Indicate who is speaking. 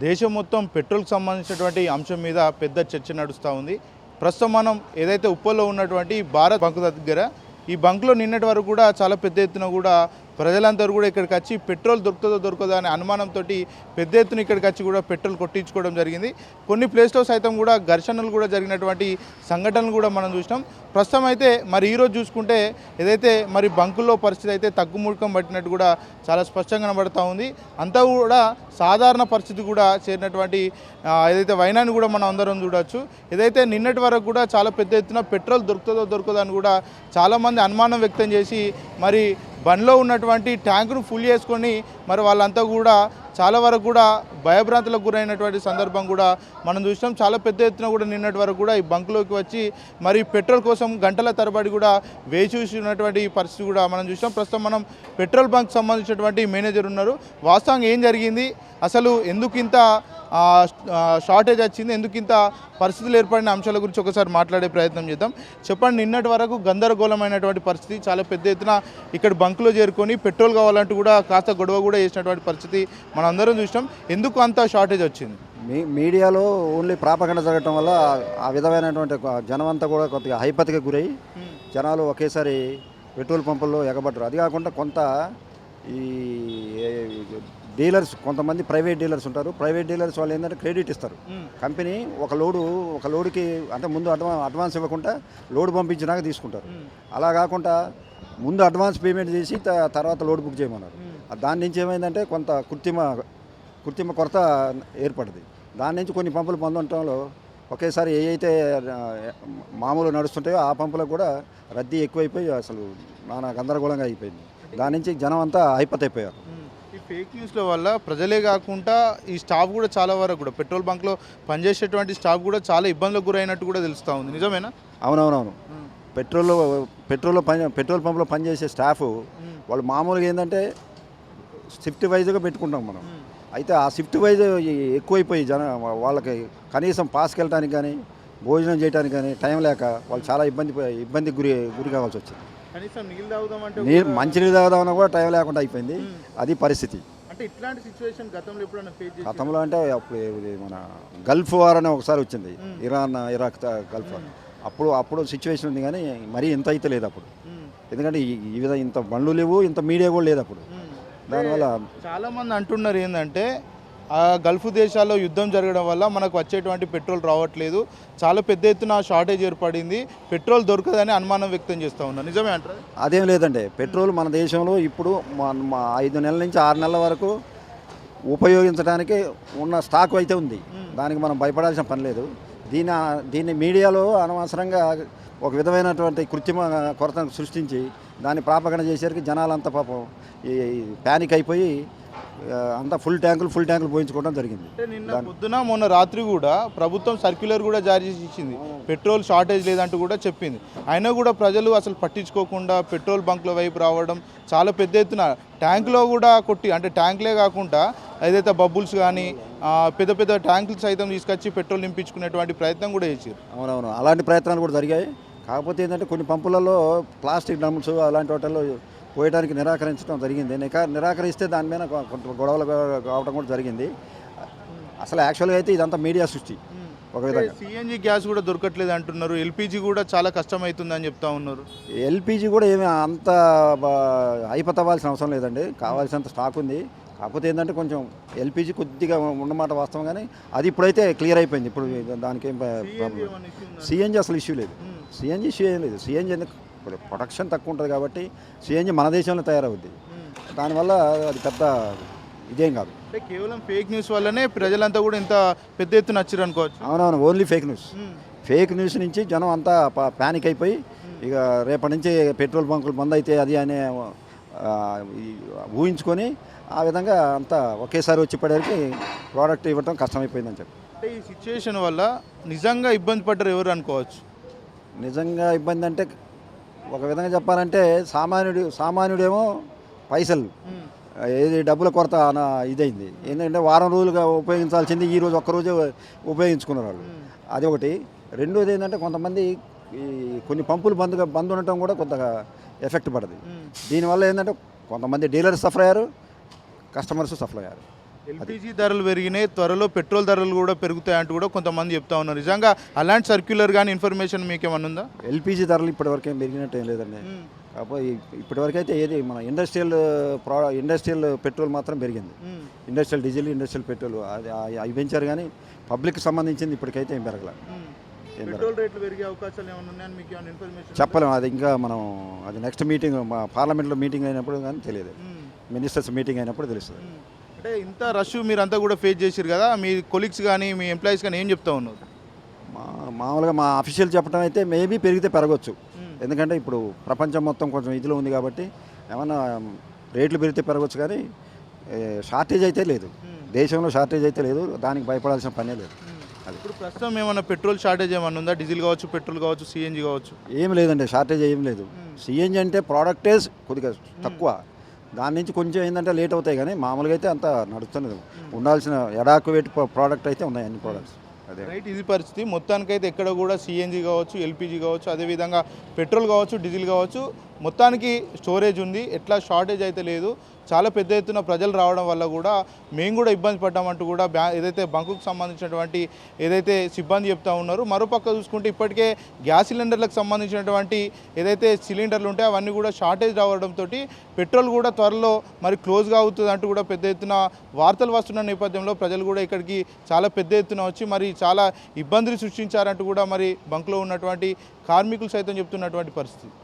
Speaker 1: దేశం మొత్తం పెట్రోల్కి సంబంధించినటువంటి అంశం మీద పెద్ద చర్చ నడుస్తూ ఉంది. ప్రస్తుతం మనం ఏదైతే ఉప్పల్లో ఉన్నటువంటి భారత్ బంక్ దగ్గర ఈ బంక్లో నిన్నటి వరకు కూడా చాలా పెద్ద ఎత్తున కూడా ప్రజలందరూ కూడా ఇక్కడికి వచ్చి పెట్రోల్ దొరుకుతుందో దొరకదో అనే అనుమానంతో పెద్ద ఎత్తున ఇక్కడికి వచ్చి కూడా పెట్రోల్ కొట్టించుకోవడం జరిగింది. కొన్ని ప్లేస్లో సైతం కూడా ఘర్షణలు కూడా జరిగినటువంటి సంఘటనలు కూడా మనం చూసినాం. ప్రస్తుతం అయితే మరి ఈరోజు చూసుకుంటే ఏదైతే మరి బంకుల్లో పరిస్థితి అయితే తగ్గుముఖం పట్టినట్టు కూడా చాలా స్పష్టంగా కనబడుతూ ఉంది. అంతా కూడా సాధారణ పరిస్థితి కూడా చేరినటువంటి ఏదైతే వైనాన్ని కూడా మనం అందరం చూడవచ్చు. ఏదైతే నిన్నటి వరకు కూడా చాలా పెద్ద ఎత్తున పెట్రోల్ దొరుకుతుందో దొరకదో అని కూడా చాలామంది అనుమానం వ్యక్తం చేసి మరి బండ్లో ఉన్నటువంటి ట్యాంకును ఫుల్ చేసుకొని మరి వాళ్ళంతా కూడా చాలా వరకు కూడా భయభ్రాంతులకు గురైనటువంటి సందర్భం కూడా మనం చూసినాం. చాలా పెద్ద ఎత్తున కూడా నిన్నటి వరకు కూడా ఈ బంకులోకి వచ్చి మరి పెట్రోల్ కోసం గంటల తరబడి కూడా వేచి చూసినటువంటి పరిస్థితి కూడా మనం చూసినాం. ప్రస్తుతం మనం పెట్రోల్ బంక్ సంబంధించినటువంటి మేనేజర్ ఉన్నారు. వాస్తవంగా ఏం జరిగింది, అసలు ఎందుకు ఇంత షార్టేజ్ వచ్చింది, ఎందుకు ఇంత పరిస్థితులు ఏర్పడిన అంశాల గురించి ఒకసారి మాట్లాడే ప్రయత్నం చేద్దాం. చెప్పండి, నిన్నటి వరకు గందరగోళమైనటువంటి పరిస్థితి, చాలా పెద్ద ఎత్తున ఇక్కడ బంకులో చేరుకొని పెట్రోల్ కావాలంటూ కూడా కాస్త గొడవ కూడా చేసినటువంటి పరిస్థితి మనం అందరం చూసినాం. ఎందుకు అంత షార్టేజ్ వచ్చింది?
Speaker 2: మీడియాలో ఓన్లీ ప్రాపగండ జరగటం వల్ల ఆ విధమైనటువంటి జనం అంతా కూడా కొద్దిగా హైపత్కి గురై జనాలు ఒకేసారి పెట్రోల్ పంపుల్లో ఎగబడ్డారు. అది కాకుండా కొంత ఈ డీలర్స్, కొంతమంది ప్రైవేట్ డీలర్స్ ఉంటారు. ప్రైవేట్ డీలర్స్ వాళ్ళు ఏంటంటే క్రెడిట్ ఇస్తారు. కంపెనీ ఒక లోడుకి అంటే ముందు అడ్వాన్స్ ఇవ్వకుండా లోడ్ పంపించినాక తీసుకుంటారు. అలా కాకుండా ముందు అడ్వాన్స్ పేమెంట్ చేసి తర్వాత లోడ్ బుక్ చేయమన్నారు. దాని నుంచి ఏమైందంటే కొంత కృత్రిమ కొరత ఏర్పడింది. దాని నుంచి కొన్ని పంపులు పొందడంలో ఒకేసారి ఏవైతే మామూలు నడుస్తుంటాయో ఆ పంపులకు కూడా రద్దీ ఎక్కువైపోయి అసలు నానా గందరగోళంగా అయిపోయింది. దాని నుంచి జనం అంతా హైపత్ అయిపోయారు.
Speaker 1: ఈ ఫేక్ న్యూస్ల వల్ల ప్రజలే కాకుండా ఈ స్టాఫ్ కూడా చాలా వరకు కూడా పెట్రోల్ బంక్లో పనిచేసేటువంటి స్టాఫ్ కూడా చాలా ఇబ్బందులకు గురైనట్టు కూడా తెలుస్తూ ఉంది. నిజమేనా?
Speaker 2: అవునవునవును. పెట్రోల్ పంపులో పనిచేసే స్టాఫ్ వాళ్ళు మామూలుగా ఏంటంటే షిఫ్ట్ వైజ్గా పెట్టుకుంటాం మనం. అయితే ఆ షిఫ్ట్ వైజ్ ఎక్కువైపోయి వాళ్ళకి కనీసం పాస్కి వెళ్ళడానికి కానీ భోజనం చేయడానికి కానీ టైం లేక వాళ్ళు చాలా ఇబ్బందికి గురి కావాల్సి వచ్చింది. మంచినీళ్ళు తాగుదామన్నా కూడా టైం లేకుండా అయిపోయింది. అది పరిస్థితి.
Speaker 1: అంటే ఇట్లాంటి సిచ్యువేషన్
Speaker 2: గతంలో అంటే అప్పుడు మన గల్ఫ్ వార్ అని ఒకసారి వచ్చింది, ఇరాక్ గల్ఫ్ వార్. అప్పుడు సిచ్యువేషన్ ఉంది, కానీ మరీ ఇంత అయితే లేదు అప్పుడు. ఎందుకంటే ఈ విధంగా ఇంత బండ్లు లేవు, ఇంత మీడియా కూడా లేదు అప్పుడు. దానివల్ల
Speaker 1: చాలామంది అంటున్నారు ఏంటంటే ఆ గల్ఫ్ దేశాల్లో యుద్ధం జరగడం వల్ల మనకు వచ్చేటువంటి పెట్రోల్ రావట్లేదు, చాలా పెద్ద ఎత్తున షార్టేజ్ ఏర్పడింది, పెట్రోల్ దొరకదని అనుమానం వ్యక్తం చేస్తూ ఉన్నారు. నిజమే అంటారు?
Speaker 2: అదేం లేదండి. పెట్రోల్ మన దేశంలో ఇప్పుడు 5 నెలల నుంచి 6 నెలల వరకు ఉపయోగించడానికి ఉన్న స్టాక్ అయితే ఉంది. దానికి మనం భయపడాల్సిన పని లేదు. దీన్ని మీడియాలో అనవసరంగా ఒక విధమైనటువంటి కృత్రిమ కొరతను సృష్టించి దాన్ని ప్రాపగండ చేసేసరికి జనాలంతా పాపం ఈ ప్యానిక్ అయిపోయి అంతా ఫుల్ ట్యాంకులు పోయించుకోవడం జరిగింది.
Speaker 1: నిన్న పొద్దున మొన్న రాత్రి కూడా ప్రభుత్వం సర్క్యులర్ కూడా జారీ చేసి ఇచ్చింది, పెట్రోల్ షార్టేజ్ లేదంటూ కూడా చెప్పింది. అయినా కూడా ప్రజలు అసలు పట్టించుకోకుండా పెట్రోల్ బంక్ల వైపు రావడం, చాలా పెద్ద ఎత్తున ట్యాంకులో కూడా కొట్టి, అంటే ట్యాంకులే కాకుండా ఏదైతే బబుల్స్ కానీ పెద్ద పెద్ద ట్యాంకులు సైతం తీసుకొచ్చి పెట్రోల్ నింపించుకునేటువంటి ప్రయత్నం కూడా చేశారు.
Speaker 2: అవునవును, అలాంటి ప్రయత్నాలు కూడా జరిగాయి. కాకపోతే ఏంటంటే కొన్ని పంపులలో ప్లాస్టిక్ డ్రమ్స్ అలాంటి వాటిల్లో పోయడానికి నిరాకరించడం జరిగింది. నిరాకరిస్తే దాని మీద కొంత గొడవలు కావడం కూడా జరిగింది. అసలు యాక్చువల్గా అయితే ఇదంతా మీడియా సృష్టి. ఒక విధంగా
Speaker 1: సిఎన్జి గ్యాస్ కూడా దొరకట్లేదు అంటున్నారు, ఎల్పిజి కూడా చాలా కష్టమవుతుందని చెప్తా ఉన్నారు.
Speaker 2: ఎల్పిజి కూడా ఏమీ అంత అయిపోతవ్వాల్సిన అవసరం లేదండి, కావాల్సినంత స్టాక్ ఉంది. కాకపోతే ఏంటంటే కొంచెం ఎల్పిజి కొద్దిగా ఉన్నమాట వాస్తవం, కానీ అది ఇప్పుడైతే క్లియర్ అయిపోయింది. ఇప్పుడు దానికి ఏం ప్రాబ్లం. సిఎన్జి అసలు ఇష్యూ లేదు, సిఎన్జి ఇష్యూ ఏం లేదు. సిఎన్జి ఎందుకు, ఇప్పుడు ప్రొడక్షన్ తక్కువ ఉంటుంది కాబట్టి సిఎన్జి మన దేశంలో తయారవుద్ది. దానివల్ల అది పెద్ద ఇదేం కాదు.
Speaker 1: అంటే కేవలం ఫేక్ న్యూస్ వల్లనే ప్రజలంతా కూడా ఇంత పెద్ద ఎత్తున వచ్చారు అనుకోవచ్చు.
Speaker 2: అవునవును, ఓన్లీ ఫేక్ న్యూస్ నుంచి జనం అంతా ప్యానిక్ అయిపోయి ఇక రేపటి నుంచి పెట్రోల్ బంకులు బంద్ అయితే అది అనే ఊహించుకొని ఆ విధంగా అంతా ఒకేసారి వచ్చి పడేకి ప్రోడక్ట్ ఇవ్వడం కష్టమైపోయిందని చెప్పి.
Speaker 1: అంటే ఈ సిచ్యువేషన్ వల్ల నిజంగా ఇబ్బంది పడ్డారు ఎవరు అనుకోవచ్చు?
Speaker 2: నిజంగా ఇబ్బంది అంటే ఒక విధంగా చెప్పాలంటే సామాన్యుడేమో పైసలు ఏది డబ్బుల కొరత ఇదైంది. ఏంటంటే వారం రోజులుగా ఉపయోగించాల్సింది ఈరోజు ఒక్కరోజే ఉపయోగించుకున్నారు వాళ్ళు. అది ఒకటి. రెండోది ఏంటంటే కొంతమంది ఈ కొన్ని పంపులు బంద్ ఉండటం కూడా కొద్దిగా ఎఫెక్ట్ పడుతుంది. దీనివల్ల ఏంటంటే కొంతమంది డీలర్స్ సఫర్ అయ్యారు, కస్టమర్స్ సఫర్ అయ్యారు.
Speaker 1: ఎల్పిజి ధరలు పెరిగినాయి, త్వరలో పెట్రోల్ ధరలు కూడా పెరుగుతాయంటూ కూడా కొంతమంది చెప్తా ఉన్నారు. నిజంగా అలాంటి సర్క్యులర్ కానీ ఇన్ఫర్మేషన్ మీకు ఏమన్నా ఉందా?
Speaker 2: ఎల్పిజి ధరలు ఇప్పటివరకు ఏం పెరిగినట్టు ఏం లేదండి. కాకపోతే ఇప్పటివరకు అయితే ఏది మన ఇండస్ట్రియల్ పెట్రోల్ మాత్రం పెరిగింది. ఇండస్ట్రియల్ డీజిల్, ఇండస్ట్రియల్ పెట్రోల్ అవి పెంచారు, కానీ పబ్లిక్ సంబంధించింది ఇప్పటికైతే ఏం పెరగల.
Speaker 1: పెట్రోల్ రేట్లు పెరిగే అవకాశాలు ఏమైనా ఉన్నాయని మీకు ఏమైనా ఇన్ఫర్మేషన్?
Speaker 2: చెప్పలేము, అది ఇంకా మనం అది నెక్స్ట్ మీటింగ్ మా పార్లమెంట్లో మీటింగ్ అయినప్పుడు కానీ తెలియదు, మినిస్టర్స్ మీటింగ్ అయినప్పుడు తెలుస్తుంది.
Speaker 1: అంటే ఇంత రష్ మీరంతా కూడా ఫేస్ చేశారు కదా, మీ కొలీగ్స్ కానీ మీ ఎంప్లాయీస్ కానీ ఏం చెప్తా ఉన్నారు?
Speaker 2: మామూలుగా మా అఫీషియల్ చెప్పడం అయితే మేబీ పెరిగితే పెరగవచ్చు. ఎందుకంటే ఇప్పుడు ప్రపంచం మొత్తం కొంచెం ఇదిలో ఉంది కాబట్టి ఏమన్నా రేట్లు పెరిగితే పెరగవచ్చు, కానీ షార్టేజ్ అయితే లేదు. దేశంలో షార్టేజ్ అయితే లేదు, దానికి భయపడాల్సిన పనే లేదు. అది
Speaker 1: ఇప్పుడు ప్రస్తుతం ఏమన్నా పెట్రోల్ షార్టేజ్ ఏమన్నా ఉందా? డీజిల్ కావచ్చు, పెట్రోల్ కావచ్చు, సిఎన్జి కావచ్చు?
Speaker 2: ఏం లేదండి, షార్టేజ్ ఏం లేదు. సిఎన్జి అంటే ప్రోడక్టేజ్ కొద్దిగా తక్కువ, దాని నుంచి కొంచెం ఏంటంటే లేట్ అవుతాయి, కానీ మామూలుగా అయితే అంత నడుస్తున్నది. ఉండాల్సిన ఎడాక్యువేట్ ప్రోడక్ట్ అయితే ఉన్నాయి అన్ని ప్రోడక్ట్స్. అదే
Speaker 1: రైట్, ఇది పరిస్థితి. మొత్తానికైతే ఎక్కడ కూడా సిఎన్జి కావచ్చు, ఎల్పిజి కావచ్చు, అదేవిధంగా పెట్రోల్ కావచ్చు, డీజిల్ కావచ్చు, మొత్తానికి స్టోరేజ్ ఉంది. ఎట్లా షార్టేజ్ అయితే లేదు. చాలా పెద్ద ఎత్తున ప్రజలు రావడం వల్ల కూడా మేము కూడా ఇబ్బంది పడ్డామంటూ కూడా ఏదైతే బంకుకు సంబంధించినటువంటి ఏదైతే సిబ్బంది చెప్తా ఉన్నారో. మరోపక్క చూసుకుంటే ఇప్పటికే గ్యాస్ సిలిండర్లకు సంబంధించినటువంటి ఏదైతే సిలిండర్లు ఉంటాయో అవన్నీ కూడా షార్టేజ్ రావడంతో పెట్రోల్ కూడా త్వరలో మరి క్లోజ్గా అవుతుంది అంటూ కూడా పెద్ద ఎత్తున వార్తలు వస్తున్న నేపథ్యంలో ప్రజలు కూడా ఇక్కడికి చాలా పెద్ద ఎత్తున వచ్చి మరి చాలా ఇబ్బందులు సృష్టించారంటూ కూడా మరి బంకులో ఉన్నటువంటి కార్మికులు సైతం చెప్తున్నటువంటి పరిస్థితి.